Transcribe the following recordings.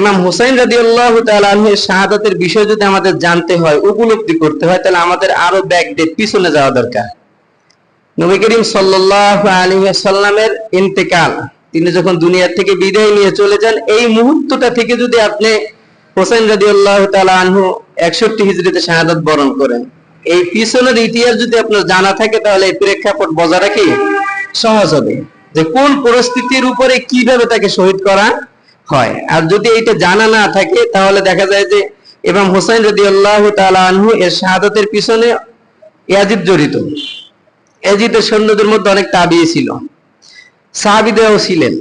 ইমাম হুসাইন রাদিয়াল্লাহু তাআলা আনহুর শাহাদাতের বিষয় যদি আমাদের জানতে হয়, উপলব্ধি করতে হয়, তাহলে আমাদের আরো ব্যাকডেট পিছনে যাওয়া দরকার। নবী করিম সাল্লাল্লাহু আলাইহি ওয়াসাল্লামের ইন্তেকাল, তিনি যখন দুনিয়া থেকে বিদায় নিয়ে চলে যান, এই মুহূর্তটা থেকে যদি আপনি হুসাইন রাদিয়াল্লাহু তাআলা আনহু 61 হিজরিতে শাহাদাত বরণ করেন, এই পিছনের ইতিহাস যদি আপনার জানা থাকে, তাহলে এই প্রেক্ষাপট বজায় রাখি সহজ হবে যে কোন পরিস্থিতির উপরে কিভাবে তাকে শহীদ করা হয়। আর যদি এটা জানা না থাকে, তাহলে দেখা যায় যে ইমাম হুসাইন রাদিয়াল্লাহু তাআলা আনহু এর শাহাদাতের পিছনে ইয়াজিদ জড়িত। ইয়াজিদের সৈন্যদের মধ্যে অনেক তাবিঈ ছিল, সাহাবীদেরও ছিলেন,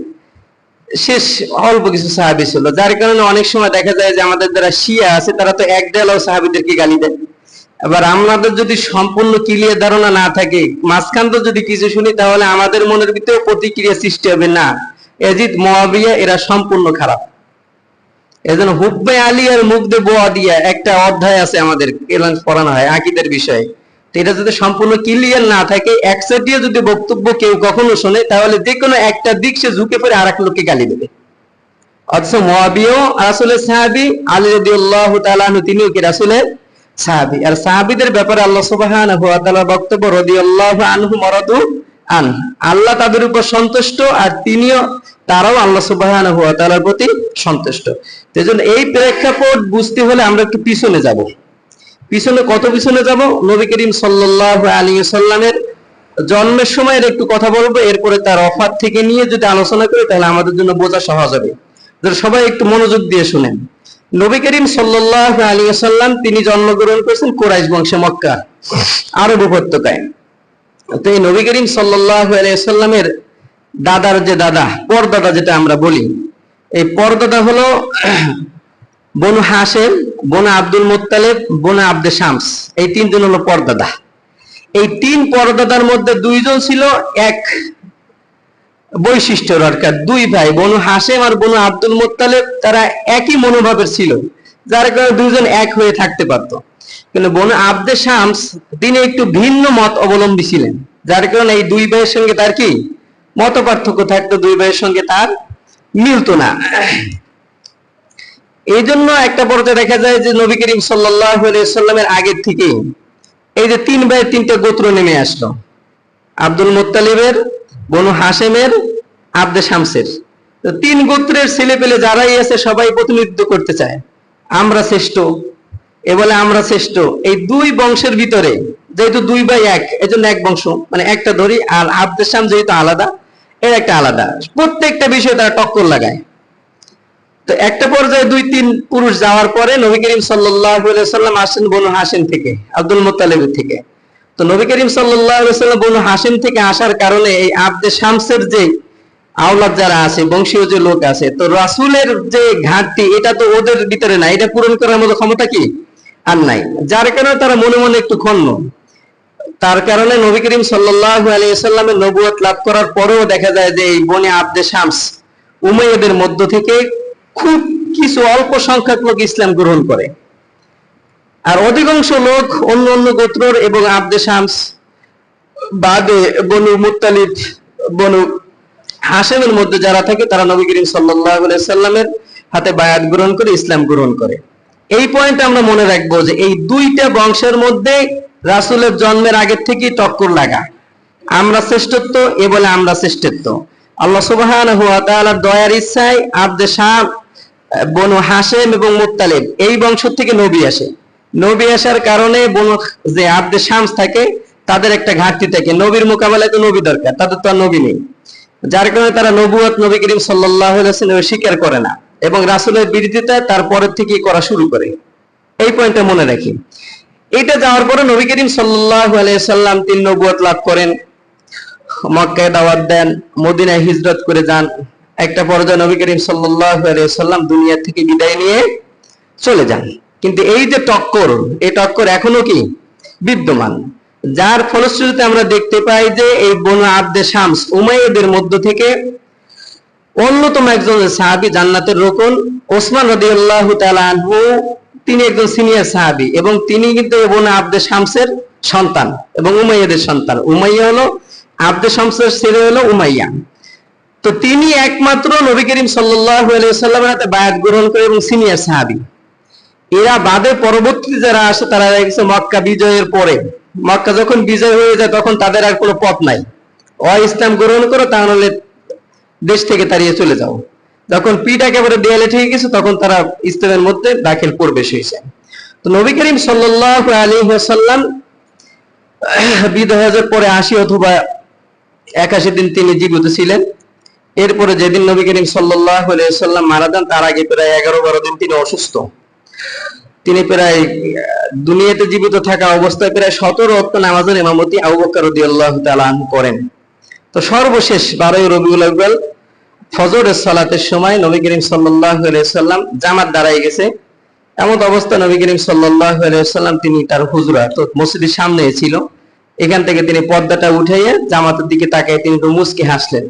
শেষ অল্প কিছু সাহাবী ছিল, যার কারণে অনেক সময় দেখা যায় যে আমাদের যারা শিয়া আছে তারা তো এক দেয়ালেও সাহাবীদেরকে গালি দেয়। এবার আমাদের যদি সম্পূর্ণ ক্লিয়ার ধারণা না থাকে, মাঝখান তো যদি কিছু শুনি, তাহলে আমাদের মনের ভিতরে প্রতিক্রিয়া সৃষ্টি হবে, না ইয়াজিদ মুআবিয়া এরা সম্পূর্ণ খারাপ। এজন্য হুব্বে আলী আর মুগদে বুয়াদিয়া একটা অধ্যায় আছে আমাদের এলান পড়ানো হয় আকীদার বিষয়ে। তো এটা যদি সম্পূর্ণ ক্লিয়ার না থাকে, একসাথে যদি বক্তব্য কেউ কখনো শোনে, তাহলে যে কোনো একটা দিক সে ঝুঁকে পড়ে আরেক লোককে গালি দেবে। অথচ মুআবিয়া রাসূলের সাহাবী, আলী রাদিয়াল্লাহু তাআলা আনহু তিনিও কি রাসূলের সাহাবী। আর সাহাবীদের ব্যাপারে আল্লাহ সুবহানাহু ওয়া তাআলার বক্তব্য, রাদিয়াল্লাহু আনহু মারাদু আন, আল্লাহ তাদের উপর সন্তুষ্ট আর তারাও আল্লাহ সুবহানাহু ওয়া তাআলার প্রতি সন্তুষ্ট। এজন্য এই প্রেক্ষাপট বুঝতে হলে আমরা একটু পিছনে যাব। পিছনে কত পিছনে যাব? নবী করিম সাল্লাল্লাহু আলাইহি ওয়াসাল্লামের জন্মের সময়ের একটু কথা বলবো, এরপরে তার ওফাত থেকে নিয়ে যদি আলোচনা করি, তাহলে আমাদের জন্য বোঝা সহজ হবে। সবাই একটু মনোযোগ দিয়ে শুনেন। নবী করিম সাল্লাল্লাহু আলাইহি ওয়াসাল্লাম তিনি জন্মগ্রহণ করেছেন কুরাইশ বংশে, মক্কা আরব উপত্যকায়। তো এই নবী করিম সাল্লাল্লাহু আলাইহি ওয়াসাল্লামের দাদার যে দাদা, পরদাদা যেটা আমরা বলি, এই পরদাদা হলো বনু হাশেম, বনু আব্দুল মুত্তালিব, বনু আব্দে শামস, এই তিনজন হলো পরদাদা। এই তিন পরদাদার মধ্যে দুইজন ছিল এক বৈশিষ্ট্য দরকার, দুই ভাই বনু হাশেম আর বনু আব্দুল মুত্তালিব, তারা একই মনোভাবের ছিল, যার কারণে দুইজন এক হয়ে থাকতে পারত। কিন্তু বনু আব্দে শামস তিনি একটু ভিন্ন মত অবলম্বী ছিলেন, যার কারণে এই দুই ভাইয়ের সঙ্গে তার কি মত পার্থক্য থাকতো, দুই ভাইয়ের সঙ্গে তার মিলতো না। এই জন্য একটা পর্যায়ে দেখা যায় যে নবী করিম সাল্লাল্লাহু আলাইহি ওয়াসাল্লামের আগের থেকে এই যে তিন ভাইয়ের তিনটা গোত্র নেমে আসলো, আব্দুল মুত্তালিবের, বনু হাশেমের, আব্দে শামসের। তো তিন গোত্রের ছেলে পেলে যারাই আছে সবাই প্রতিনিধিত্ব করতে চায়, আমরা শ্রেষ্ঠ, এ বলে আমরা শ্রেষ্ঠ। এই দুই বংশের ভিতরে যেহেতু দুই ভাই এক, এজন্য এক বংশ, মানে একটা ধরি, আর আব্দে শাম যেহেতু আলাদা, এর একটা আলাদা, প্রত্যেকটা বিষয়ে তারা টক্কর লাগায়। তো একটা পর্যায়ে দুই তিন পুরুষ যাওয়ার পরে নবী করিম সাল্লাল্লাহু আলাইহি ওয়াসাল্লাম আসেন বনু হাশিম থেকে, আব্দুল মুত্তালিবের থেকে। তো নবী করিম সাল্লাল্লাহু আলাইহি ওয়াসাল্লাম বনু হাশিম থেকে আসার কারণে এই আব্দে শামসের যে আওলাদ যারা আছে, বংশীয় যে লোক আছে, তো রাসূলের যে ঘাটতি এটা তো ওদের ভিতরে নাই, এটা পূরণ করার মতো ক্ষমতা কি আর নাই, যার কারণে তারা মনে মনে একটু ক্ষুণ্ণ। তার কারণে নবী করিম সাল্লাল্লাহু আলাইহি ওয়াসাল্লামের নবুয়ত লাভ করার পরেও দেখা যায় যে এই বনে আব্দে শামস উমাইয়াদের মধ্য থেকে খুব কিছু অল্প সংখ্যক লোক ইসলাম গ্রহণ করে, আর অধিকাংশ লোক অন্য অন্য গোত্রর এবং আব্দে শামস বাদে বনু মুত্তালিব, বনু হাশেমের মধ্যে যারা থাকে, তারা নবী করিম সাল্লাল্লাহু আলাইহি ওয়াসাল্লামের হাতে বায়াত গ্রহণ করে ইসলাম গ্রহণ করে। এই পয়েন্ট আমরা মনে রাখবো যে এই দুইটা বংশের মধ্যে রাসূলের জন্মের আগের থেকেই টক্কর লাগা, আমরা শ্রেষ্ঠত্ব, এ বলে আমরা শ্রেষ্ঠত্ব। আল্লাহ সুবহানাহু ওয়া তাআলার দয়ার ইচ্ছায় আব্দে শাম, বনু হাশেম এবং মুত্তালিব এই বংশ থেকে নবী আসে। নবী আসার কারণে বনু যে আব্দে শামস থাকে তাদের একটা ঘাটতি থাকে, নবীর মোকাবেলায় তো নবী দরকার, তাদের তো আর নবী নেই, যার কারণে তারা নবুয়ত নবী করিম সাল্লাল্লাহু আলাইহি ওয়াসাল্লাম স্বীকার করে না এবং রাসূলের বিরোধিতা তারপরের থেকেই করা শুরু করে। এই পয়েন্টটা মনে রাখি। এটা যাওয়ার পরে নবী করিম সাল্লাল্লাহু আলাইহি ওয়াসাল্লাম তিন নবুয়ত লাভ করেন, মক্কায় দাওয়াত দেন, মদিনায় হিজরত করে যান। একটা পর্যায়ে নবী করিম সাল্লাল্লাহু আলাইহি ওয়াসাল্লাম দুনিয়া থেকে বিদায় নিয়ে চলে যান। কিন্তু এই যে টক্কর, এই টক্কর এখনো কি বিদ্যমান, যার ফলশ্রুতিতে আমরা দেখতে পাই যে এই বনু আব্দে শামস উমাইয়াদের মধ্য থেকে অন্যতম একজন সাহাবী, জান্নাতের রোকন ওসমান রাদিয়াল্লাহু তাআলা আনহু, তিনি একজন সিনিয়র সাহাবী এবং তিনি কিন্তু বনু আব্দে শামসের সন্তান এবং উমাইয়াদের সন্তান। উমাইয়া হলো আব্দে শামসের ছেলে, হলো উমাইয়া। তো তিনি একমাত্র নবী করিম সাল্লাল্লাহু আলাইহি ওয়াসাল্লামের হাতে বায়াত গ্রহণ করে এবং সিনিয়র সাহাবী। এরা বাদে পরবর্তী যারা আসে তারা গেছে মক্কা বিজয়ের পরে। মক্কা যখন বিজয় হয়ে যায় তখন তাদের আর কোনো পথ নাই, ইসলাম গ্রহণ করো তা নাহলে দেশ থেকে তাড়িয়ে চলে যাও। যখন পিঠ একেবারে দেয়ালে ঠেকে গেছে তখন তারা ইসলামের মধ্যে দাখিল প্রবেশ হয়েছে। তো নবী করিম সাল্লাল্লাহু আলাইহি ওয়াসাল্লাম বিদায় হওয়ার পরে 80 অথবা 81 দিন তিনি জীবিত ছিলেন। এরপরে যেদিন নবী করিম সাল্লাল্লাহু আলাইহি ওয়াসাল্লাম মারা যান তার আগে প্রায় 11-12 দিন তিনি অসুস্থ। তিনি প্রায় দুনিয়াতে জীবিত থাকা অবস্থায় প্রায় 17 ওয়াক্ত নামাজের ইমামতি আবু বকর রাদিয়াল্লাহু তাআলা আনহু করেন। তো সর্বশেষ 12 রবিউল আউয়াল ফজরের সালাতের সময় নবী করিম সাল্লাল্লাহু আলাইহি ওয়াসাল্লাম জামাত দাঁড়ায় গেছে। এমন অবস্থা নবী করিম সাল্লাল্লাহু আলাইহি ওয়াসাল্লাম তিনি তার হুজরা তো মসজিদের সামনে ছিল, এখান থেকে তিনি পর্দাটা উঠাইয়া জামাতের দিকে তাকিয়ে তিনি তো মুস্কি হাসলেন।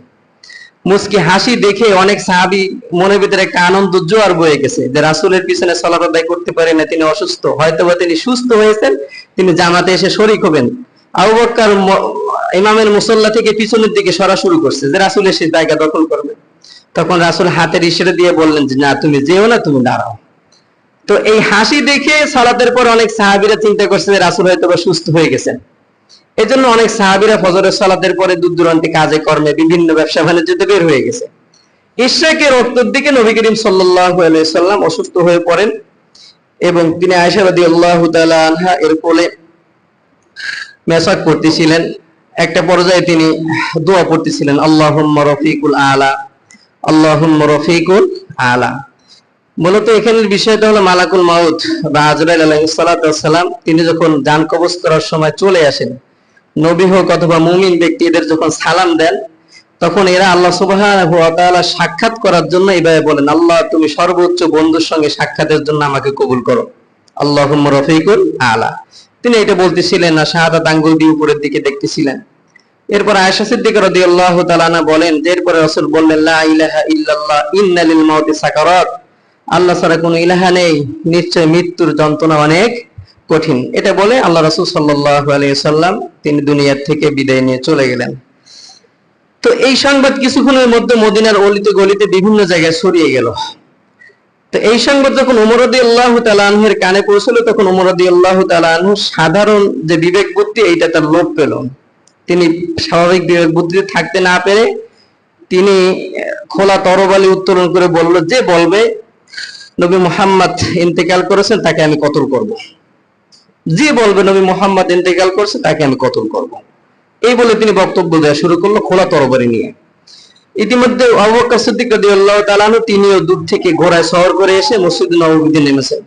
মুস্কি হাসি দেখে অনেক সাহাবী মনের ভিতরে একটা আনন্দ জোয়ার বয়ে গেছে যে রাসূলের পিছনে সালাত আদায় করতে পারে না, তিনি অসুস্থ, হয়তোবা তিনি সুস্থ হয়েছেন, তিনি জামাতে এসে শরীক হবেন। আবু বকর ইমামের মুসল্লা থেকে পিছনের দিকে সরা শুরু করছে যে রাসূল এসে জায়গা দখল করবে। তখন রাসূল হাতের ইশারা দিয়ে বললেন যে না, তুমি যেও না, তুমি দাঁড়াও। তো এই হাসি দেখে সালাতের পর অনেক সাহাবীরা চিন্তা করছে যে রাসূল হয়তোবা সুস্থ হয়ে গেছেন। এজন্য অনেক সাহাবীরা ফজরের সালাতের পরে দূর দূরান্তে কাজে কর্মে বিভিন্ন ব্যবসা বাণিজ্যতে বের হয়ে গেছে। ইশরাকের উত্তর দিকে নবী করিম সাল্লাল্লাহু আলাইহি সাল্লাম অসুস্থ হয়ে পড়েন এবং তিনি আয়েশা রাদিয়াল্লাহু তাআলা আনহা এর কোলে মেসাক করতেছিলেন। একটা পর্যায়ে তিনি দোয়া পড়তেছিলেন, আল্লাহুম্মা রফিকুল আলা, আল্লাহুম্মা রফিকুল আলা। মূলত এখানের বিষয়টা হলো মালাকুল মাউত বা আজরাইল আলাইহিস সালাতু ওয়াস সালাম তিনি যখন জান কবজ করার সময় চলে আসেন, নবী হোক অথবা মুমিন ব্যক্তি এদের যখন সালাম দেন তখন এরা আল্লাহ সুবহানাহু ওয়া তাআলা সাক্ষাৎ করার জন্য এইভাবে বলেন, আল্লাহ তুমি সর্বোচ্চ বন্ধুর সঙ্গে সাক্ষাতের জন্য আমাকে কবুল করো, আল্লাহুম্মা রফিকুল আলা। তিনি এটা বলতেছিলেন না শাহাদাত আঙ্গুল দিয়ে উপরের দিকে দেখতেছিলেন। এরপর আয়েশা সিদ্দিকা রাদিয়াল্লাহু তাআলা আনহা বলেন যে এরপরে রাসূল বললেন, লা ইলাহা ইল্লাল্লাহ ইন্না লিল মাউতি সাকারাত, আল্লাহ ছাড়া কোনো ইলাহা নেই, নিশ্চয় মৃত্যুর যন্ত্রণা অনেক কঠিন। এটা বলে আল্লাহ রাসূল সাল্লাল্লাহু আলাইহি সাল্লাম তিনি দুনিয়া থেকে বিদায় নিয়ে চলে গেলেন। তো এই সংবাদ কিছুক্ষণের মধ্যে মদিনার অলিতে গলিতে বিভিন্ন জায়গায় ছড়িয়ে গেল। তো এই সংবাদ যখন ওমর রাদিয়াল্লাহু তাআলা আনহুর কানে পৌঁছলো তখন ওমর রাদিয়াল্লাহু তাআলা আনহু সাধারণ যে বিবেক বুদ্ধি এইটা তার লোপ পেল। তিনি স্বাভাবিক বিবেক বুদ্ধিতে থাকতে না পেরে তিনি খোলা তরবারি উত্তোলন করে বলল, যে বলবে নবী মুহাম্মদ ইন্তেকাল করেছেন তাকে আমি কতল করব, যে বলবে নবী মুহাম্মদ ইন্তেকাল করেছে তাকে আমি কতল করব। এই বলে তিনি বক্তব্য দেওয়া শুরু করলো খোলা তরবারি নিয়ে। ইতিমধ্যে আবু বকর সিদ্দিক রাদিয়াল্লাহু তাআলা আনহু তিনিও দূর থেকে ঘোড়ায় সওয়ার করে এসে মসজিদ নববীতে নেমেছেন।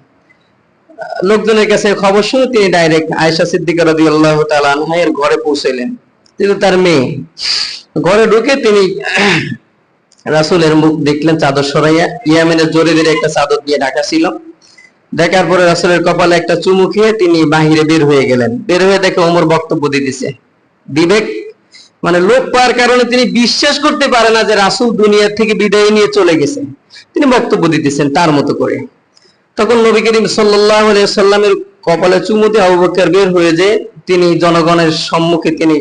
লোকজনের কাছে খবর শুনে তিনি ডাইরেক্ট আয়েশা সিদ্দিকা রাদিয়াল্লাহু তাআলা আনহা এর ঘরে পৌঁছাইলেন। কিন্তু তার মেয়ে ঘরে ঢুকে তিনি রাসূলের মুখ দেখলেন চাদর সরাইয়া, ইয়ামেনের জরিদের একটা চাদর দিয়ে ঢাকা ছিল। দেখার পরে রাসূলের কপালে একটা চুমু খেয়ে তিনি বাহিরে বের হয়ে গেলেন। বের হয়ে দেখে ওমর বক্তব্য দিতেছে। বিবেক মানে লোক পাওয়ার কারণে তিনি বিশ্বাস করতে পারে না যে রাসূল দুনিয়া থেকে বিদায় নিয়ে চলে গেছে, তিনি বক্তব্য দিতেছেন তার মতো করে। তখন নবী করিম সাল্লাল্লাহু আলাইহি সাল্লামের কপালে চুমু দিয়ে আবু বকর বের হয়ে যে তিনি জনগণের সম্মুখে তিনি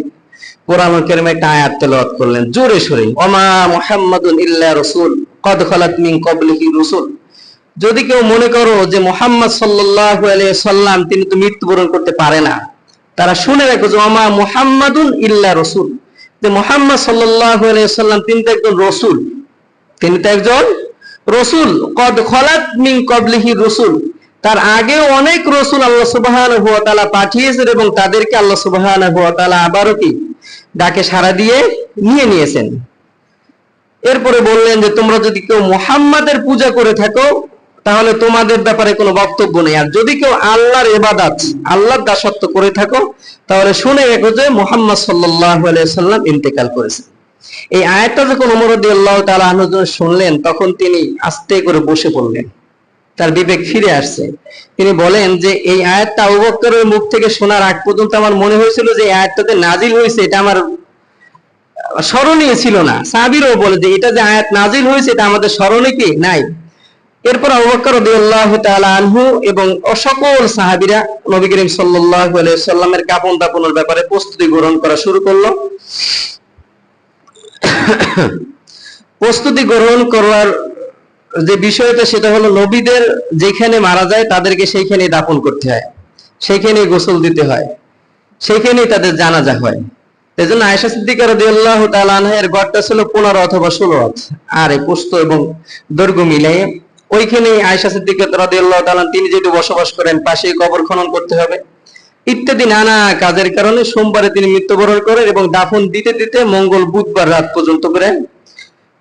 কোরআনুল কারীমে একটা আয়াত তেলাওয়াত করলেন জোরে সোরে, ওমা মুহাম্মাদুন ইল্লা রাসূল কদ খালাত মিন ক্বাবলিহি রাসূল। যদি কেউ মনে করো যে মুহাম্মদ সাল্লাল্লাহু আলাইহি সাল্লাম তিনি তো মৃত্যুবরণ করতে পারে না, তারা শুনে রাখো যে ওমা মুহাম্মাদুন ইল্লা রাসূল, যে মুহাম্মদ সাল্লাল্লাহু আলাইহি সাল্লাম তিনি তো একজন রাসূল, তিনি তো একজন রাসূল। কদ খালাত মিন ক্বাবলিহি রাসূল, তার আগেও অনেক রাসূল আল্লাহ সুবহানাহু ওয়া তাআলা পাঠিয়েছেন এবং তাদেরকে আল্লাহ সুবহানাহু ওয়া তাআলা আবারও কি ডাকে সাড়া দিয়ে নিয়ে নিয়েছেন। এরপরে বললেন যে তোমরা যদি কেউ মুহাম্মাদের পূজা করে থাকো তাহলে তোমাদের ব্যাপারে কোনো বক্তব্য নেই, আর যদি কেউ আল্লাহর ইবাদত আল্লাহর দাসত্ব করে থাকো তাহলে শুনে রেখো যে মুহাম্মদ সাল্লাল্লাহু আলাইহি সাল্লাম ইন্তেকাল করেছেন। এই আয়াতটা যখন ওমর রাদিয়াল্লাহু তাআলা আনহু শুনলেন তখন তিনি আস্তে করে বসে পড়লেন, তার বিবেক ফিরে আসছে। তিনি বলেন যে এই আয়াতটা আবু বকরের মুখ থেকে শোনার আগ পর্যন্ত আমার মনে হয়েছিল যে এই আয়াতটাতে নাজিল হয়েছে এটা আমার স্মরণীয় ছিল না। সাহাবীরাও বলে যে এটা যে আয়াত নাজিল হয়েছে এটা আমাদের স্মরণে কি নাই। এরপর আবু বকর রাদিয়াল্লাহু তাআলা আনহু এবং সকল সাহাবীরা নবী করিম সাল্লাল্লাহু আলাইহি সাল্লামের কাফন দাফনের ব্যাপারে প্রস্তুতি গ্রহণ করা শুরু করলো। প্রস্তুতি গ্রহণ করার যে বিষয়টা, সেটা হলো নবীদের যেখানে মারা যায় তাদেরকে সেইখানে দাফন করতে হয়, সেইখানে গোসল দিতে হয়, সেইখানেই তাদের জানাজা হয়। এই জন্য আয়েশা সিদ্দিকা রাদিয়াল্লাহু তাআলা আনহা এর গড়টা ছিল 15 অথবা 16 হাত, আর এই প্রস্থ এবং দৈর্ঘ্য মিলিয়ে ওইখানে আয়েশা সিদ্দিকা রাদিয়াল্লাহু তাআলা তিনি যেহেতু বসবাস করেন, পাশেই কবর খনন করতে হবে ইত্যাদি নানা কাজের কারণে সোমবারে তিনি মৃত্যুবরণ করেন এবং দাফন দিতে দিতে মঙ্গল বুধবার রাত পর্যন্ত করে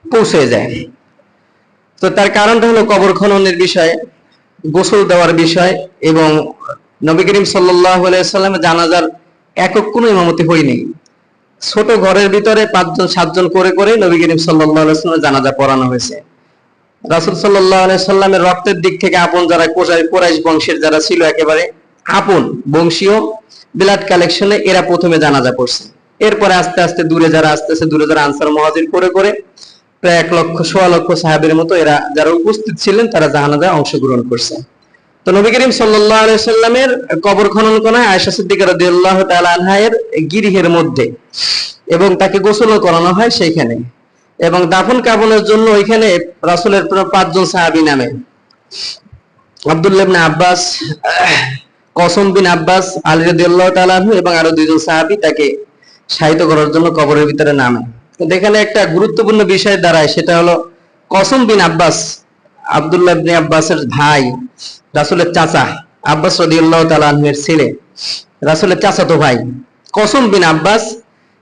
পৌঁছে যায়। তো তার কারণটা হলো কবর খননের বিষয়, গোসল দেওয়ার বিষয়, এবং নবী করিম সাল্লাল্লাহু আলাইহি সাল্লামের জানাজার একক কোনো ইমামতি হয়নি। ছোট ঘরের ভিতরে 5জন 7জন করে করে নবী করিম সাল্লাল্লাহু আলাইহি সাল্লামের জানাজা পড়ানো হয়েছে। রাসূল সাল্লাল্লাহু আলাইহি সাল্লামের রক্তের দিক থেকে আপন যারা কুরাইশ বংশের যারা ছিল, একেবারে আপন বংশীয় ব্লাড কালেকশনে এরা প্রথমে জানাজা পড়ছে। এরপরে আস্তে আস্তে দূরে যারা আসতেছে, দূরে যারা আনসার মুহাজির করে করে প্রায় 1 লক্ষ 1.25 লক্ষ সাহাবীর মতো এরা যারা উপস্থিত ছিলেন তারা জানাজায় অংশগ্রহণ করছে। তো নবী করিম সাল্লাল্লাহু আলাইহি সাল্লামের কবর খনন করা আয়েশা সিদ্দিকা রাদিয়াল্লাহু তাআলা আনহা এর গৃহের মধ্যে, এবং তাকে গোসল করানো হয় সেইখানে, এবং দাফন কাফনের জন্য ওইখানে রাসূলের 5জন সাহাবী নামে আব্দুল্লাহ ইবনে আব্বাস, কসম বিন আব্বাস, আলী রাদিয়াল্লাহু তাআলা আনহু এবং আরো 2জন সাহাবী তাকে শায়িত করার জন্য কবরের ভিতরে নামে। তো এখানে একটা গুরুত্বপূর্ণ বিষয় দাঁড়ায়, সেটা হলো কসম বিন আব্বাস আব্দুল্লাহ ইবনে আব্বাসের ভাই, রাসূলের চাচা, আব্বাস রাদিয়াল্লাহু তাআলা আনহু এর ছেলে, রাসূলের চাচাতো ভাই কসম বিন আব্বাস।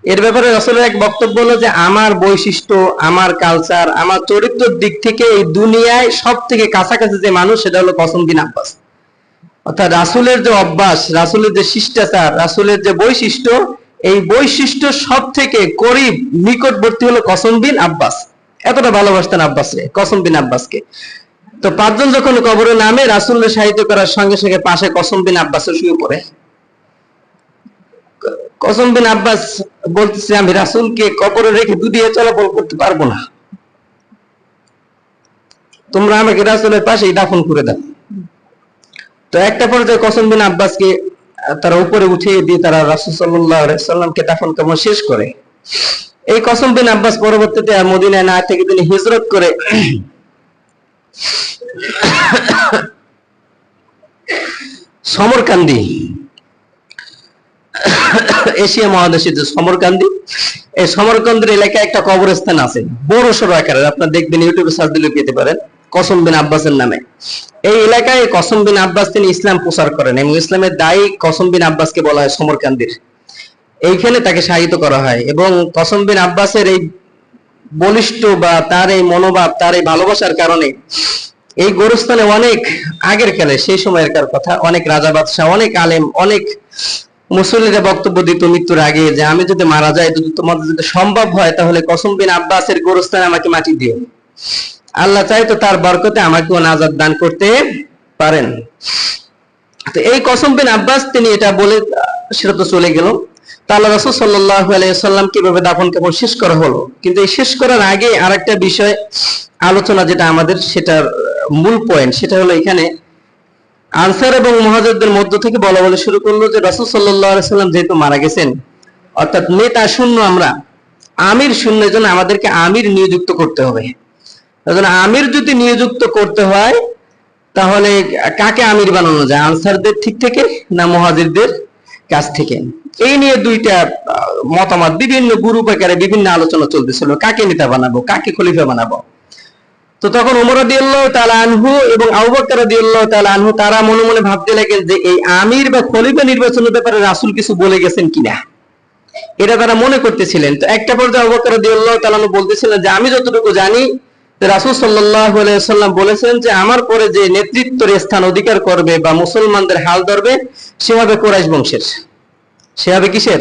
এর ব্যাপারে রাসূলের এক বক্তব্য হলো যে আমার বৈশিষ্ট্য, আমার কালচার, আমার চরিত্রের দিক থেকে এই দুনিয়ায় সব থেকে কাছাকাছি যে মানুষ সেটা হলো কসম বিন আব্বাস। অর্থাৎ রাসূলের যে অভ্যাস, রাসূলের যে শিষ্টাচার, রাসূলের যে বৈশিষ্ট্য, এই বৈশিষ্ট্য সব থেকে করিব নিকটবর্তী হলো কসম বিন আব্বাস। এতটা ভালোবাসতেন আব্বাসকে, কসম বিন আব্বাসকে। তো 5জন যখন কবরে নামে, রাসূলকে শায়িত করার সঙ্গে সঙ্গে পাশে কসম বিন আব্বাসও শুয়ে পড়ে। কসম বিন আব্বাস বলতেছে, আমি রাসূলকে কবরে রেখে দুনিয়া চলাচল করতে পারবো না, তোমরা আমাকে রাসূলের পাশেই দাফন করে দাও। তো একটা পর্যায়ে কসম বিন আব্বাসকে তারা উপরে উঠিয়ে দিয়ে তারা রাসূল সাল্লাল্লাহু আলাইহি সাল্লামকে দাফন কাফন শেষ করে। এই কসম বিন আব্বাস পরবর্তীতে মদিনায় না থেকে তিনি হিজরত করে সমরকান্দি, এশিয়া মহাদেশের যে সমরকান্দি, এই সমরকান্দির এলাকায় একটা কবরস্থান আছে বড় সড় আকারের, আপনারা দেখবেন ইউটিউবে সার্চ দিলে পেতে পারেন কসম বিন আব্বাসের নামে। এই এলাকায় কসম বিন আব্বাস তিনি ইসলাম প্রচার করেন এবং ইসলামের দায়ী কসম বিন আব্বাসকে বলা হয় সমরকান্দির। এইখানে তাকে শায়িত করা হয়, এবং কসম বিন আব্বাসের এই বলিষ্ঠ বা তার এই মনোভাব, তার এই ভালোবাসার কারণে এই গোরস্থানে অনেক আগের কালে, সেই সময়ের কথা, অনেক রাজা বাদশাহ, অনেক আলেম, অনেক মুসল্লিরা বক্তব্য দিত মৃত্যুর আগে যে আমি যদি মারা যাই, যদি তোমাদের যদি সম্ভব হয় তাহলে কসম বিন আব্বাসের গোরস্থানে আমাকে মাটি দিও, আল্লাহ চাই তো তার বরকতে আমাকেও নাজাত দান করতে পারেন। তো এই কসম বিন আব্বাস তিনি এটা বলে সেটা তো চলে গেল। তাআলা রাসূল সাল্লাল্লাহু আলাইহি ওয়াসাল্লাম কিভাবে দাফন কাফন শেষ করা হলো, কিন্তু এই শেষ করার আগে আরেকটা বিষয় আলোচনা, যেটা আমাদের সেটার মূল পয়েন্ট, সেটা হলো এখানে আনসার এবং মুহাজিরদের মধ্য থেকে বলা বলে শুরু করলো যে রাসূল সাল্লাল্লাহু আলাইহি ওয়াসাল্লাম যেহেতু মারা গেছেন, অর্থাৎ নেতা শূন্য আমরা, আমির শূন্য, এজন্য আমাদেরকে আমির নিযুক্ত করতে হবে। এজন্য আমির যদি নিযুক্ত করতে হয় তাহলে কাকে আমির বানানো যায়, আনসারদের ঠিক থেকে না মুহাজিরদের কাছ থেকে? এই নিয়ে দুইটা মতামত, বিভিন্ন গ্রুপ আকারে বিভিন্ন আলোচনা চলতেছিল, কাকে নেতা বানাবো, কাকে খলিফা বানাবো। তো তখন ওমর রাদিয়াল্লাহু তাআলা আনহু এবং আবু বকর রাদিয়াল্লাহু তাআলা আনহু তারা মনে মনে ভাবতে লাগলেন যে এই আমির বা খলিফা নির্বাচনের ব্যাপারে রাসূল কিছু বলে গেছেন কিনা, এটা তারা মনে করতেছিলেন। তো একটা পর্যায়ে আবু বকর রাদিয়াল্লাহু তাআলা আনহু বলতেছিলেন যে আমি যতটুকু জানি রাসূল সাল্লাল্লাহু আলাইহি ওয়াসাল্লাম বলেছেন যে আমার পরে যে নেতৃত্বের স্থান অধিকার করবে বা মুসলমানদের হাল ধরবে সে হবে কুরাইশ বংশের, সে হবে কিসের?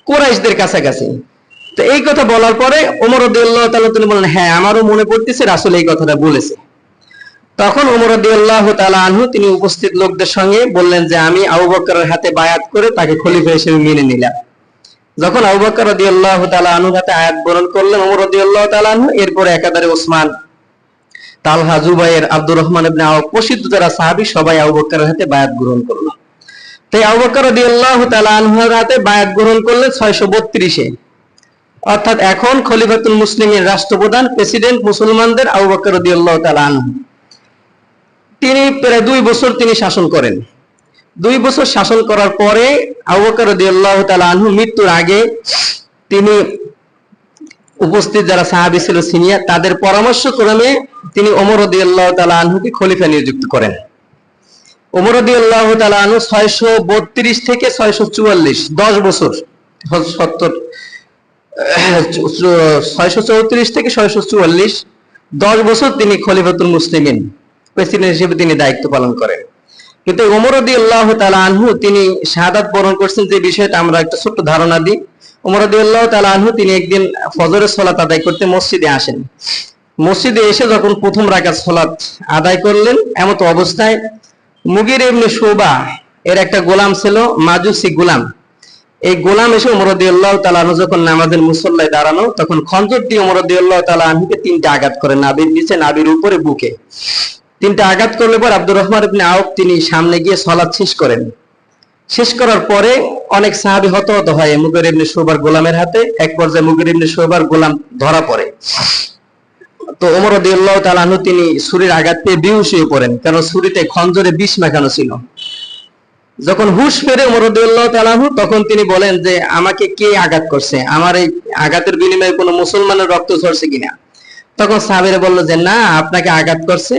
কুরাইশদের কাছাকাছি। তো এই কথা বলার পরে ওমর রাদিয়াল্লাহু তাআলা তিনি বলেন, হ্যাঁ আমারও মনে পড়তেছে রাসূল এই কথাটা বলেছে। তখন ওমর রাদিয়াল্লাহু তাআলা আনহু তিনি উপস্থিত লোকদের সঙ্গে বললেন যে আমি আবু বকরের হাতে বায়াত করে তাকে খলিফা হিসেবে মেনে নিলাম। যখন আবু বকর রাদিয়াল্লাহু তাআলা আনহুর হাতে আয়াত বরণ করলেন ওমর রাদিয়াল্লাহু তাআলা আনহু, এরপরে একাধারে ওসমান, তালহা, জুবাইর, আব্দুর রহমান ইবনে আওফ, প্রসিদ্ধ যারা সাহাবী সবাই আবু বকরের হাতে বায়াত গ্রহণ করলো। তাই আবু বকর রাদিয়াল্লাহু তাআলা আনহুর হাতে বায়াত গ্রহণ করলেন 632-এ। অর্থাৎ এখন খলিফাতুল মুসলিমিন, রাষ্ট্রপ্রধান, প্রেসিডেন্ট মুসলমানদের আবু বকর রাদিয়াল্লাহু তাআলা আনহু। তিনি প্রায় 2 বছর তিনি শাসন করেন। 2 বছর শাসন করার পরে আবু বকর রাদিয়াল্লাহু তাআলা আনহু মৃত্যুর আগে তিনি উপস্থিত যারা সাহাবী ছিল সিনিয়র, তাদের পরামর্শ ক্রমে তিনি ওমর রাদিয়াল্লাহু তাআলা আনহুকে খলিফা নিযুক্ত করেন। ওমর রাদিয়াল্লাহু তাআলা আনহু 632 থেকে 644, 10 বছর, 634 থেকে 644, 10 বছর তিনি খলিফাতুল মুসলিমিন, প্রেসিডেন্ট হিসেবে তিনি দায়িত্ব পালন করেন। কিন্তু ওমর রাদিয়াল্লাহু তাআলা আনহু তিনি শাহাদাত বরণ করছেন, যে বিষয়টা আমরা একটা ছোট্ট ধারণা দিই। ওমর রাদিয়াল্লাহু তাআলা আনহু তিনি একদিন ফজরের সালাত আদায় করতে মসজিদে আসেন। মসজিদে এসে যখন প্রথম রাকাত সালাত আদায় করলেন, এমত অবস্থায় মুগীর ইবনে শুবা এর একটা গোলাম ছিল, মাজুসি গোলাম। এই গোলাম এসে ওমর রাদিয়াল্লাহু তাআলা আনহু যখন নামাজের মুসল্লায় দাঁড়ানো, তখন খঞ্জর দিয়ে ওমর রাদিয়াল্লাহু তাআলা আনহুকে 3টা আঘাত করে, নাভির নিচে, নাভির উপরে, বুকে 3টা আঘাত করলে পর আব্দুর রহমান ইবনে আউফ তিনি সামনে গিয়ে সালাত শেষ করেন। শেষ করার পরে অনেক সাহাবী হতাহত হয় মুগীর ইবনে শুবার গোলামের হাতে। এক পর্যায়ে মুগীর ইবনে শুবার গোলাম ধরা পড়ে। তো ওমর রাদিয়াল্লাহু তাআলা আনহু তিনি ছুরির আঘাত পেয়ে বেহুশ হয়ে পড়েন, কারণ ছুরিতে খঞ্জরে বিষ মাখানো ছিল। যখন হুশ ফেরে ওমর রাদিয়াল্লাহু তাআলা আনহু, তখন তিনি বলেন যে আমাকে কে আঘাত করছে, আমার এই আঘাতের বিনিময়ে কোনো মুসলমানের রক্ত ঝরছে কিনা। তখন সাহাবীরা বলল যে না, আপনাকে আঘাত করছে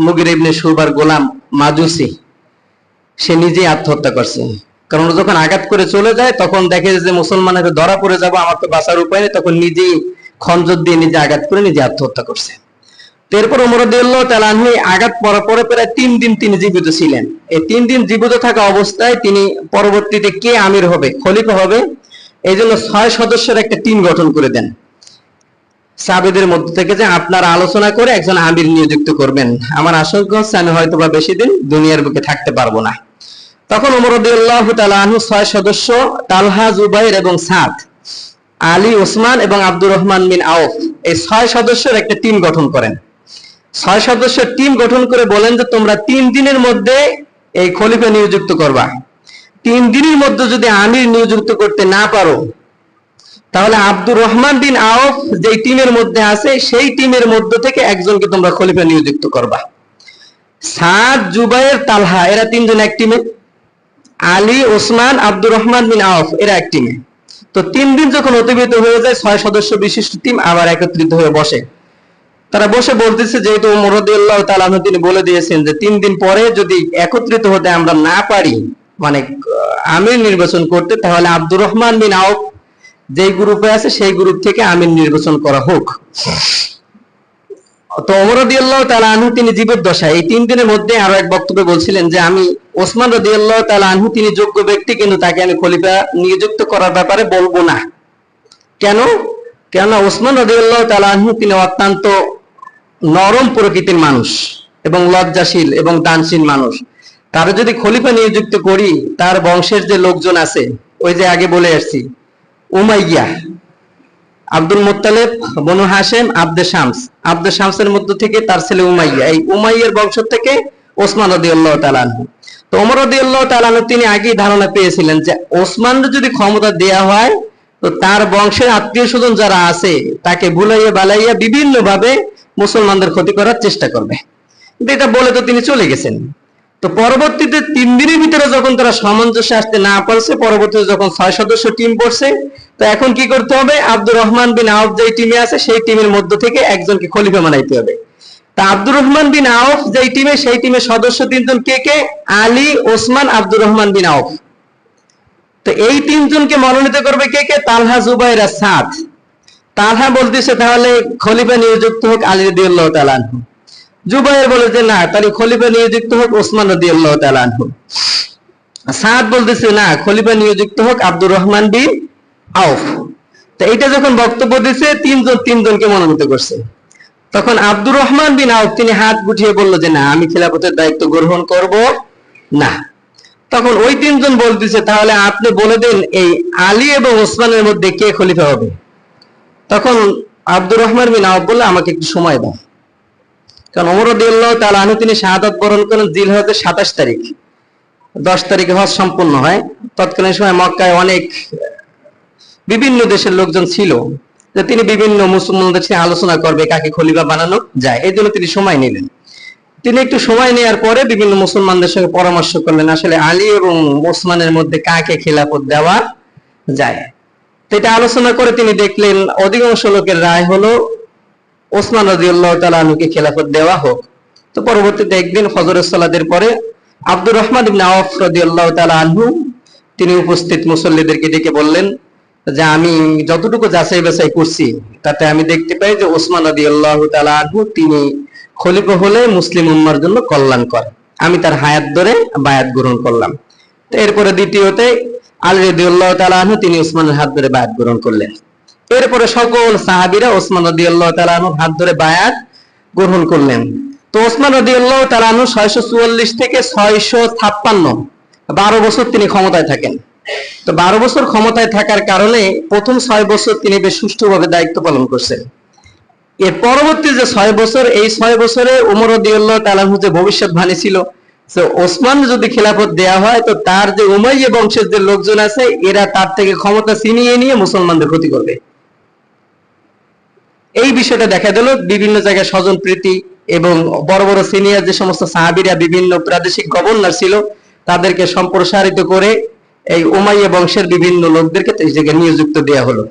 মুগীর ইবনে শুবার গোলাম মাজুসি, সে নিজেই আত্মহত্যা করছে। কারণ যখন আঘাত করে চলে যায়, তখন দেখে যে মুসলমানের ধরা পড়ে যাবো, আমার তো বাঁচার উপায় নেই, তখন নিজেই খঞ্জর দিয়ে নিজে আঘাত করে নিজে আত্মহত্যা করছে। এরপর ওমর রাদিয়াল্লাহু তাআলা আনহু আঘাত পড়ার পরে প্রায় 3 দিন তিনি জীবিত ছিলেন। এই 3 দিন জীবিত থাকা অবস্থায় তিনি পরবর্তীতে কে আমির হবে, খলিফা হবে, এই জন্য 6 সদস্যের একটা টিম গঠন করে দেন সাহাবীদের মধ্যে থেকে, যে আপনারা আলোচনা করে একজন আমির নিযুক্ত করবেন। আমার আশঙ্কা হচ্ছে আমি হয়তো বা বেশি দিন দুনিয়ার বুকে থাকতে পারবো না। তখন ওমর রাদিয়াল্লাহু তাআলা আনহু 6 সদস্য, তালহা, জুবাইর এবং সাদ, আলী, ওসমান এবং আব্দুর রহমান বিন আউফ, এই 6 সদস্যের একটা টিম গঠন করেন। 6 সদস্যের টিম গঠন করে বলেন যে তোমরা 3 দিনের মধ্যে এই খলিফা নিযুক্ত করবা। 3 দিনের মধ্যে যদি আমির নিযুক্ত করতে না পারো, তাহলে আব্দুর রহমান বিন আউফ যেই টিমের মধ্যে আছে সেই টিমের মধ্য থেকে একজনকে তোমরা খলিফা নিযুক্ত করবা। সাদ, জুবাইর, তালহা এরা 3 জন এক টিমে, আলী, ওসমান, আব্দুর রহমান বিন আউফ এরা এক টিমে। তো 3 দিন যখন অতিবাহিত হয়ে যায়, 6 সদস্য বিশিষ্ট টিম আবার একত্রিত হয়ে বসে। তারা বসে বলতেছে, যেহেতু ওমর রাদিয়াল্লাহু তাআলা আনহু তিনি বলে দিয়েছেন যে 3 দিন পরে যদি একত্রিত হতে আমরা না পারি, মানে আমির নির্বাচন করতে, তাহলে আব্দুর রহমান বিন আউফ যেই গ্রুপে আছে সেই গ্রুপ থেকে আমির নির্বাচন করা হোক। তো ওমর রাদিয়াল্লাহু তাআলা আনহু তিনি জীবদ্দশায় এই 3 দিনের মধ্যে আরো এক বক্তব্যে বলছিলেন যে আমি ওসমান রাদিয়াল্লাহু তাআলা আনহু তিনি যোগ্য ব্যক্তি, কিন্তু তাকে আমি খলিফা নিযুক্ত করার ব্যাপারে বলবো না। কেন? কেননা ওসমান রাদিয়াল্লাহু তাআলা আনহু তিনি অত্যন্ত নরম প্রকৃতির মানুষ এবং লজ্জাশীল এবং দানশীল মানুষ। তারা যদি খলিফা নিযুক্ত করি, তার বংশের যে লোকজন আছে, ওই যে আগে বলে আসছি, উমাইয়া, আব্দুল মুত্তালিব, বনু হাশেম, আব্দে শামস, আব্দে শামসের মধ্য থেকে তার ছেলে উমাইয়া, এই উমাইয়ার বংশ থেকে ওসমান রাদিয়াল্লাহু তাআলা আনহু। তো ওমর রাদিয়াল্লাহু তাআলা আনহু তিনি আগেই ধারণা পেয়েছিলেন যে ওসমানের যদি ক্ষমতা দেয়া হয়, তো তার বংশের আত্মীয় স্বজন যারা আছে তাকে ভুলাইয়া বালাইয়া বিভিন্ন ভাবে মুসলমানদের ক্ষতি করার চেষ্টা করবে। কিন্তু এটা বলে তো তিনি চলে গেছেন। তো পরবর্তীতে 3 দিনের ভিতরে যখন তারা সামঞ্জস্যে আসতে না পারছে, পরবর্তীতে যখন 6 সদস্য টিম পড়ছে, তো এখন কি করতে হবে, আব্দুর রহমান বিন আউফ যেই টিমে আছে সেই টিমের মধ্য থেকে একজনকে খলিফা বানাইতে হবে। তা আব্দুর রহমান বিন আউফ যেই টিমে, সেই টিমের সদস্য 3 জন কে কে, আলী, ওসমান, আব্দুর রহমান বিন আউফ। তো এই 3 জনকে মনোনীত করবে কে কে, তালহা, জুবাইর আর সাদ। তালহা বলতেছে তাহলে খলিফা নিযুক্ত হোক আলী রাদিয়াল্লাহু তাআলা আনহু। জুবাইর বলে যে না, তাহলে খলিফা নিযুক্ত হোক ওসমান রাদিয়াল্লাহু তাআলা আনহু। সাদ বলতেছে না, খলিফা নিযুক্ত হোক আব্দুর রহমান বিন আউফ। তো এটা যখন বক্তব্য দিচ্ছে, 3 জনকে মনোনীত করছে। তখন আব্দুর রহমান বিন আউফ তিনি হাত গুটিয়ে বলল যে না, আমি খিলাফতের দায়িত্ব গ্রহণ করব না। তখন ওই 3 জন বলতেছে তাহলে আপনি বলে দেন এই আলী এবং ওসমানের মধ্যে কে খলিফা হবে। তখন আব্দুর রহমান বিন আউফ বলল আমাকে একটু সময় দাও। কারণ ওমর রাদিয়াল্লাহু তাআলা আনহু তিনি শাহাদাত বরণ করেন জিলহজের 27 তারিখ, 10 তারিখে হজ সম্পন্ন হয়। তৎকালীন সময় মক্কায় অনেক বিভিন্ন দেশের লোকজন ছিল, যে তিনি বিভিন্ন মুসলমানদের সাথে আলোচনা করবে কাকে খলিফা বানানো যায়, এই জন্য তিনি সময় নিলেন। তিনি একটু সময় নেওয়ার পরে বিভিন্ন মুসলমানদের সঙ্গে পরামর্শ করলেন আসলে আলী এবং ওসমানের মধ্যে কাকে খেলাফত দেওয়া যায়। তো এটা আলোচনা করে তিনি দেখলেন অধিকাংশ লোকের রায় হলো ওসমান রাদিয়াল্লাহু তাআলা আনহুকে খেলাফত দেওয়া হোক। তো পরবর্তীতে একদিন ফজরের সালাতের পরে আব্দুর রহমান ইবনে আওফ রাদিয়াল্লাহু তাআলা আনহু তিনি উপস্থিত মুসল্লিদেরকে ডেকে বললেন যে আমি যতটুকু যাচাই বাছাই করছি তাতে আমি দেখতে পাই যে ওসমান রাদিয়াল্লাহু তাআলা আনহু তিনি খলিফা হলে মুসলিম উম্মার জন্য কল্যাণকর, আমি তার হায়াত ধরে বায়াত গ্রহণ করলাম। তো এরপরে দ্বিতীয়তে আলী রাদিয়াল্লাহু তাআলা আনহু তিনি ওসমানের হাত ধরে বায়াত গ্রহণ করলেন। এরপরে সকল সাহাবীরা ওসমান রাদিয়াল্লাহু তাআলা আনহুর হাত ধরে বায়াত গ্রহণ করলেন। তো ওসমান রাদিয়াল্লাহু তাআলা আনহু 644 থেকে 656 12 বছর তিনি ক্ষমতায় থাকেন। তো 12 বছর ক্ষমতায় থাকার কারণে প্রথম 6 বছর তিনি বেশ সুষ্ঠুভাবে দায়িত্ব পালন করছেন। এর পরবর্তী যে 6 বছর, এই 6 বছরে ওমর রাদিয়াল্লাহু তাআলা আনহু যে ভবিষ্যৎবাণী ছিল যে ওসমান যদি খেলাফত দেয়া হয় তো তার যে উমাইয়া বংশের যে লোকজন আছে এরা তার থেকে ক্ষমতা ছিনিয়ে নিয়ে মুসলমানদের ক্ষতি করবে, এই বিষয়টা দেখা দিল। বিভিন্ন জায়গায় স্বজন প্রীতি এবং বড় বড় সিনিয়র যে সমস্ত সাহাবীরা বিভিন্ন প্রাদেশিক গভর্নর ছিল তাদেরকে সম্প্রসারিত করে এই উমাইয়া বংশের বিভিন্ন লোকদেরকে এই জায়গায় নিযুক্ত দেওয়া হলো।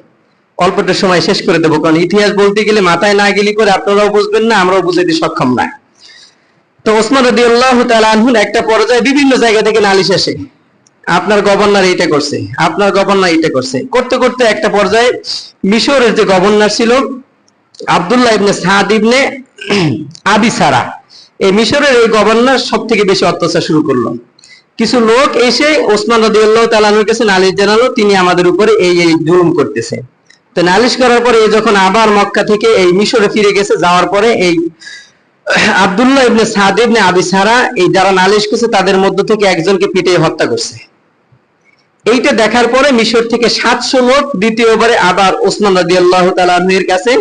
অল্পটা সময় শেষ করে দেবো, কারণ ইতিহাস বলতে গেলে মাথায় না গেলে করে আপনারাও বুঝবেন না, আমরাও বুঝাইতে সক্ষম না। তো ওসমান রাদিয়াল্লাহু তাআলা আনহু একটা পর্যায়ে বিভিন্ন জায়গা থেকে নালিশ আসে, আপনার গভর্নর এইটা করছে, আপনার গভর্নর এইটা করছে, করতে করতে একটা পর্যায়ে মিশরের যে গভর্নর ছিল আব্দুল্লাহ ইবনে সাদ ইবনে আবিসারা, এই মিশরের এই গভর্নর সব থেকে বেশি অত্যাচার শুরু করলো। কিছু লোক এসে ওসমান রাদিয়াল্লাহু তাআলা আনহুর কাছে নালিশ জানালো তিনি আমাদের উপরে এই এই জুলুম করতেছে। তো নালিশ করার পরে যখন আবার মক্কা থেকে এই মিশরে ফিরে গেছে, যাওয়ার পরে এই আব্দুল্লাহ ইবনে সাদ ইবনে আবিসারা এই যারা নালিশ করছে তাদের মধ্য থেকে একজনকে পিটিয়ে হত্যা করছে। এইটা দেখার পরে মিশর থেকে 700 লোক দ্বিতীয়বারে আবার ওসমান রাদিয়াল্লাহু তাআলা আনহুর কাছে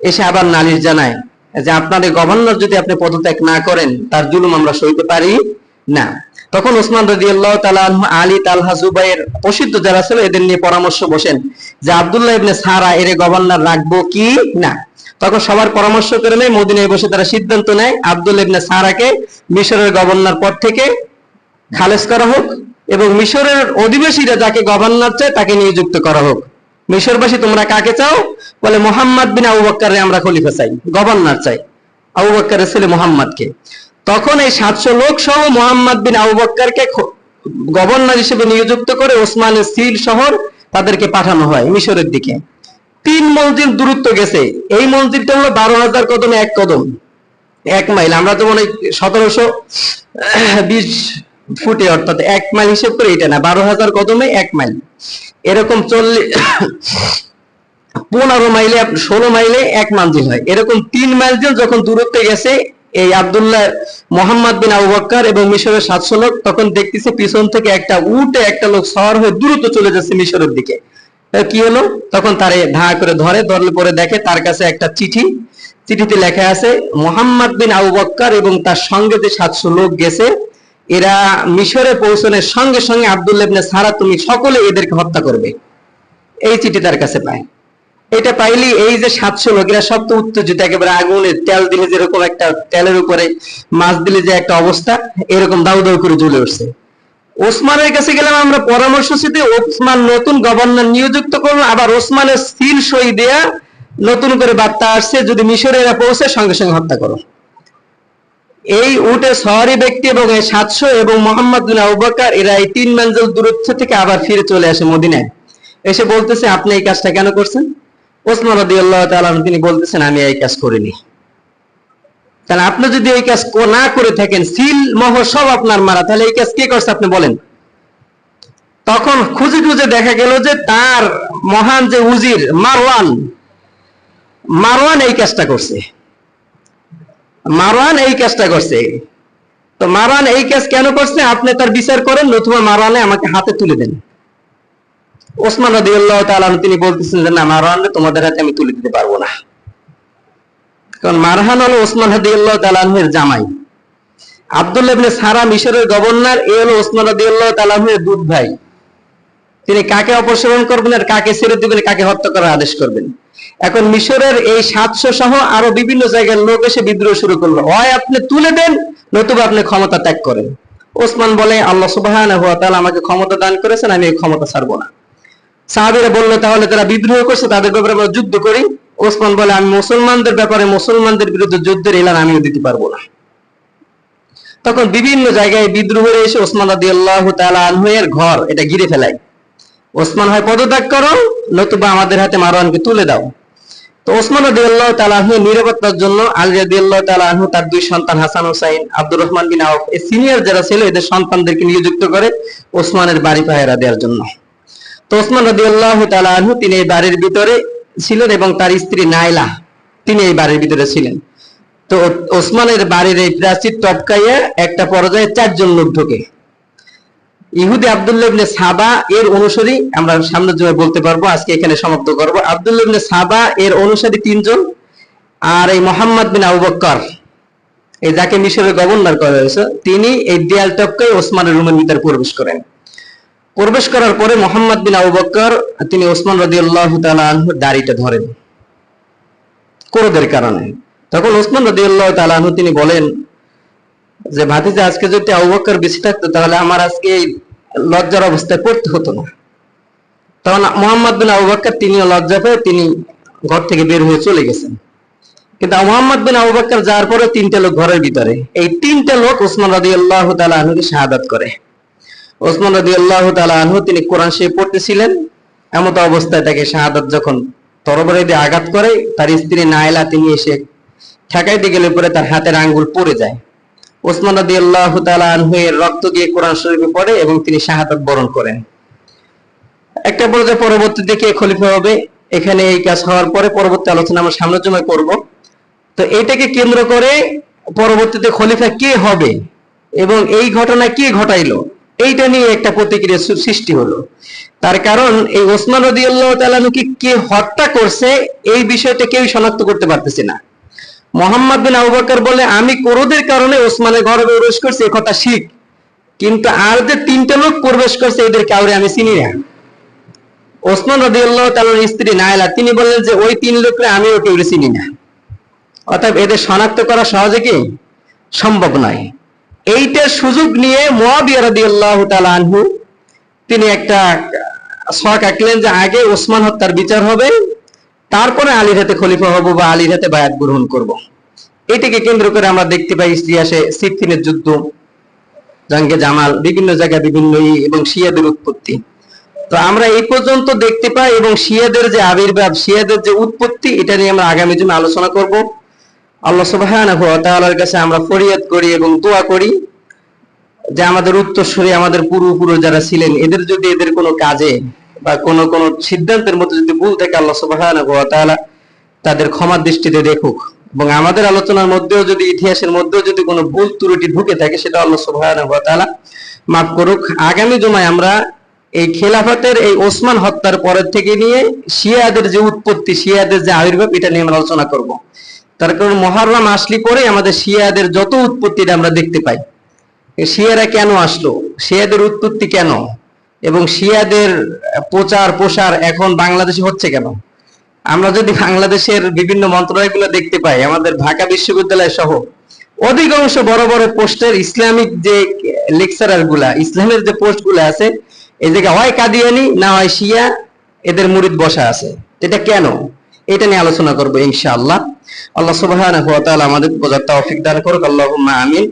এসে আবার নালিশ জানায় যে আপনাদের গভর্নর যদি আপনি পদত্যাগ না করেন তার জুলুম আমরা সইতে পারি না। তখন ওসমান রাদিয়াল্লাহু তাআলা আনহু আলী, তালহা, জুবাইর প্রসিদ্ধ যারা ছিল এদের নিয়ে পরামর্শ বসেন যে আব্দুল্লাহ ইবনে সারা এর গভর্নর রাখবো কি না। তখন সবার পরামর্শ করে নেয়, মদিনায় বসে তারা সিদ্ধান্ত নেয় আব্দুল্লাহ ইবনে সারাকে মিশরের গভর্নর পদ থেকে খালেজ করা হোক এবং মিশরের অধিবাসীরা যাকে গভর্নর চায় তাকে নিযুক্ত করা হোক। মিশরবাসী তোমরা কাকে চাও? বলে মুহাম্মদ বিন আবু বকরকে আমরা খলিফা চাই, গভর্নর চাই, আবু বকরের ছেলে মুহাম্মদকে। তখন এই 700 লোক সহ মুহাম্মদ বিন আবু বকরকে গভর্নর হিসেবে নিযুক্ত করে ওসমানের সিল শহর তাদেরকে পাঠানো হয় মিশরের দিকে। 3 মঞ্জিল দূরত্ব গেছে, এই মঞ্জিলটা হলো 12,000 কদমে 1 কদম, 1 মাইল। আমরা যেমন 1720 ফুটে অর্থাৎ 1 মাইল হিসেব করে এটা না, 12,000 কদমে 1 মাইল, এরকম 15 মাইলে 16 মাইলে 1 মঞ্জিল হয়। এরকম 3 মাইল যখন দূরত্বে গেছে এই আব্দুল্লাহ মুহাম্মদ বিন আবু বকর এবং মিশরের 700 লোক, তখন দেখতেছে পিছন থেকে একটা উটে একটা লোক সওয়ার হয়ে দ্রুত চলে যাচ্ছে মিশরের দিকে। কি হলো? তখন তারে ধা করে ধরলে পরে দেখে তার কাছে একটা চিঠিতে লেখা আছে মুহাম্মদ বিন আবু বকর এবং তার সঙ্গে যে 700 লোক গেছে এরা মিশরে পৌঁছানোর সঙ্গে সঙ্গে আব্দুল্লাহ ইবনে সারা তুমি সকলে এদেরকে হত্যা করবে, এই চিঠি তার কাছে পায়। এটা পাইলি এই যে 700 লোক এরা সব তো উত্তেজিত, একেবারে আগুনে তেল দিলে যেরকম একটা তেলের উপরে মাছ দিলে যে একটা অবস্থা এরকম দাউ দাউ করে জ্বলে উঠছে। ওসমানের কাছে গেলাম আমরা পরামর্শ দিতে, ওসমান নতুন গভর্নর নিযুক্ত করলো, আবার ওসমানের সিল সই দেয়া নতুন করে বার্তা আসছে যদি মিশরে এরা পৌঁছে সঙ্গে সঙ্গে হত্যা করো। এই উটে সওয়ারি ব্যক্তি এবং এই 700 এবং মুহাম্মদ বিন আবু বকর এরা এই 3 মঞ্জিল দূরত্ব থেকে আবার ফিরে চলে আসে মদিনায়, এসে বলতেছে আপনি এই কাজটা কেন করছেন? ওসমান রাদিয়াল্লাহু তাআলা তিনি বলতেছেন আমি এই কাজ করিনি। তাহলে আপনি যদি এই কাজ না করে থাকেন, সিল মোহর সব আপনার মারা, তাহলে এই কাজ কে করছে আপনি বলেন? তখন খুঁজে খুঁজে দেখা গেল যে তার মহান যে উজির মারওয়ান এই কাজটা করছে। মারওয়ান এই কাজটা করছে। তো মারওয়ান এই কাজ কেন করছে আপনি তার বিচার করেন, নতুবা মারওয়ানে আমাকে হাতে তুলে দেন। ওসমান রাদিয়াল্লাহু তাআলা তিনি বলতেছেন যে না, মারওয়ানকে তোমাদের হাতে আমি তুলে দিতে পারবো না, কারণ মারওয়ান হলো ওসমান রাদিয়াল্লাহু তাআলা এর জামাই। আব্দুল্লাহ ইবনে সারা মিশরের গভর্নর, এ হলো ওসমান রাদিয়াল্লাহু তাআলা এর দুধ ভাই। তিনি কাকে অপসারণ করবেন আর কাকে ছেড়ে দিবেন, কাকে হত্যা করার আদেশ করবেন। এখন মিশরের এই 700 সহ আরো বিভিন্ন জায়গার লোক এসে বিদ্রোহ শুরু করলো, হয় আপনি তুলে দেন নতুবা আপনি ক্ষমতা ত্যাগ করেন। ওসমান বলে, আল্লাহ সুবহানাহু ওয়া তাআলা আমাকে ক্ষমতা দান করেছেন, আমি এই ক্ষমতা ছাড়বো না। সাহাবীরা বললো, তাহলে তারা বিদ্রোহ করছে, তাদের ব্যাপারে আমরা যুদ্ধ করি। ওসমান বলে, আমি মুসলমানদের ব্যাপারে মুসলমানদের বিরুদ্ধে যুদ্ধের এলান আমিও দিতে পারবো না। তখন বিভিন্ন জায়গায় বিদ্রোহ এসে ওসমান রাদিয়াল্লাহু তাআলা আনহু এর ঘর এটা ঘিরে ফেলায়। ওসমান হয় পদত্যাগ করো, নতুবা আমাদের হাতে মারওয়ানকে তুলে দাও। তো ওসমান রাদিয়াল্লাহু তাআলা আনহু নিরাপত্তার জন্য আলী রাদিয়াল্লাহু তাআলা আনহু তার দুই সন্তান হাসান হুসাইন, আব্দুর রহমান বিন আওফ এই সিনিয়র যারা ছিল এদের সন্তানদেরকে নিযুক্ত করে ওসমানের বাড়ি পাহারা দেওয়ার জন্য। তো ওসমান রাদিয়াল্লাহু তাআলা আনহু তিনি এই বাড়ির ভিতরে ছিলেন এবং তার স্ত্রী নাইলা তিনি এই বাড়ির ভিতরে ছিলেন। তো ওসমানের বাড়ির এই প্রাচীর টপকাইয়া একটা পর্যায়ে 4 জন লোক ঢোকে। ইহুদি আব্দুল্লাহ ইবনে সাবা এর অনুসারী, আমরা সামনের জন্য বলতে পারবো, আজকে এখানে সমাপ্ত করব। আব্দুল্লাহ ইবনে সাবা এর অনুসারী 3 জন, আর এই মুহাম্মদ বিন আবু বকর এই যাকে মিশরের গভর্নর করা হয়েছে তিনি এই দেয়াল টপকাই ওসমানের রুমের ভিতরে প্রবেশ করেন। প্রবেশ করার পরে মুহাম্মদ বিন আবু বকর তিনি ওসমান রাদিয়াল্লাহু তাআলা আনহুর দাড়িটা ধরেন ক্রোধের কারণে। তখন ওসমান রাদিয়াল্লাহু তাআলা আনহু তিনি বলেন যে, ভাতিজা, আজকে যদি আবু বকর বেঁচে থাকতো তাহলে আমার আজকে এই লজ্জার অবস্থায় পড়তে হতো না। তখন মুহাম্মদ বিন আবু বকর তিনিও লজ্জা পেয়ে তিনি ঘর থেকে বের হয়ে চলে গেছেন। কিন্তু মুহাম্মদ বিন আবু বকর যাওয়ার পরে 3টে লোক ঘরের ভিতরে, এই 3টে লোক ওসমান রাদিয়াল্লাহু তাআলা আনহুকে শাহাদাত করে। ওসমান রাদিয়াল্লাহু তাআলা আনহু তিনি কোরআন শরীফ পড়তেছিলেন, এমত অবস্থায় তাকে শাহাদাত যখন তরবারি দিয়ে আঘাত করে, তার স্ত্রী নাইলা তিনি এসে ঠেকাইতে গেলে পরে তার হাতের আঙ্গুল পড়ে যায়। ওসমান রাদিয়াল্লাহু তাআলা আনহু এর রক্ত গিয়ে কোরআন শরীফে পড়ে এবং তিনি শাহাদাত বরণ করেন। একটা পর্যায়ে পরবর্তীতে কে খলিফা হবে, এখানে এই কাজ হওয়ার পরে পরবর্তী আলোচনা আমরা সামনের সময় করব। তো এটাকে কেন্দ্র করে পরবর্তীতে খলিফা কে হবে এবং এই ঘটনা কে ঘটাইলো এইটা নিয়ে একটা প্রতিক্রিয়া সৃষ্টি হলো। তার কারণ এই ওসমান রাদিয়াল্লাহু তাআলা আনহুকে কে হত্যা করছে এই বিষয়টা কেউ শনাক্ত করতে পারতেছে না। মুহাম্মদ বিন আবু বকর বলে, আমি ক্রোধের কারণে ওসমানের ঘরে প্রবেশ করছি, এই কথা ঠিক, কিন্তু আর যে 3টে লোক প্রবেশ করছে এদের কাউরে আমি চিনি না। ওসমান রাদিয়াল্লাহু তাআলার স্ত্রী নাইলা তিনি বললেন যে, ওই 3 লোকরে আমিও কেউ চিনি না। অর্থাৎ এদের শনাক্ত করা সহজে কি সম্ভব নয়। এইটার সুযোগ নিয়ে মুয়াবিয়া রাদিয়াল্লাহু তাআলা আনহু তিনি একটা ছক আঁকলেন যে আগে ওসমান হত্যার বিচার হবে, তারপরে আলীর হাতে খলিফা হব বা আলীর হাতে বায়াত গ্রহণ করব। এটাকে কেন্দ্র করে আমরা দেখতে পাই ইতিহাসে সিফফিনের যুদ্ধ, জঙ্গে জামাল, বিভিন্ন জায়গায় বিভিন্ন এবং শিয়াদের উৎপত্তি। তো আমরা এই পর্যন্ত দেখতে পাই এবং শিয়াদের যে আবির্ভাব, শিয়াদের যে উৎপত্তি, এটা নিয়ে আমরা আগামী দিনে আলোচনা করব। আল্লাহ সুবহানাহু ওয়া তাআলার কাছে আমরা ফরিয়াদ করি এবং দোয়া করি যে আমাদের উত্তরসূরি, আমাদের পূর্বপুরুষ যারা ছিলেন, এদের যদি এদের কোনো কাজে বা কোন সিদ্ধান্তের মধ্যে যদি ভুল থাকে, আল্লাহ সুবহানাহু ওয়া তাআলা তাদের ক্ষমার দৃষ্টিতে দেখুক। এবং আমাদের আলোচনার মধ্যেও যদি, ইতিহাসের মধ্যেও যদি কোনো ভুল ত্রুটি ঢুকে থাকে, সেটা আল্লাহ সুবহানাহু ওয়া তাআলা মাফ করুক। আগামী জুমায় আমরা এই খেলাফতের এই ওসমান হত্যার পরের থেকে নিয়ে শিয়াদের যে উৎপত্তি, শিয়াদের যে আবির্ভাব, এটা নিয়ে আমরা আলোচনা করব। তার কারণ মুহররম আসলি পরে আমাদের শিয়াদের যত উৎপত্তিটা আমরা দেখতে পাই। শিয়ারা কেন আসলো, শিয়াদের উৎপত্তি কেন, এবং শিয়াদের প্রচার প্রসার এখন বাংলাদেশে হচ্ছে কেন। আমরা যদি বাংলাদেশের বিভিন্ন মন্ত্রণালয়গুলো দেখতে পাই, আমাদের ঢাকা বিশ্ববিদ্যালয় সহ অধিকাংশ বড় বড় পোস্টের ইসলামিক যে লেকচারার গুলা, ইসলামের যে পোস্ট গুলা আছে, এই জায়গায় হয় কাদিয়ানি না হয় শিয়া, এদের মুরিদ বসা আছে। এটা কেন, এটা নিয়ে আলোচনা করবো ইনশাআল্লাহ। আল্লাহ সুবহানাহু ওয়া তাআলা আমাদের বোঝার তৌফিক দান করুক। আল্লাহুম্মা আমিন।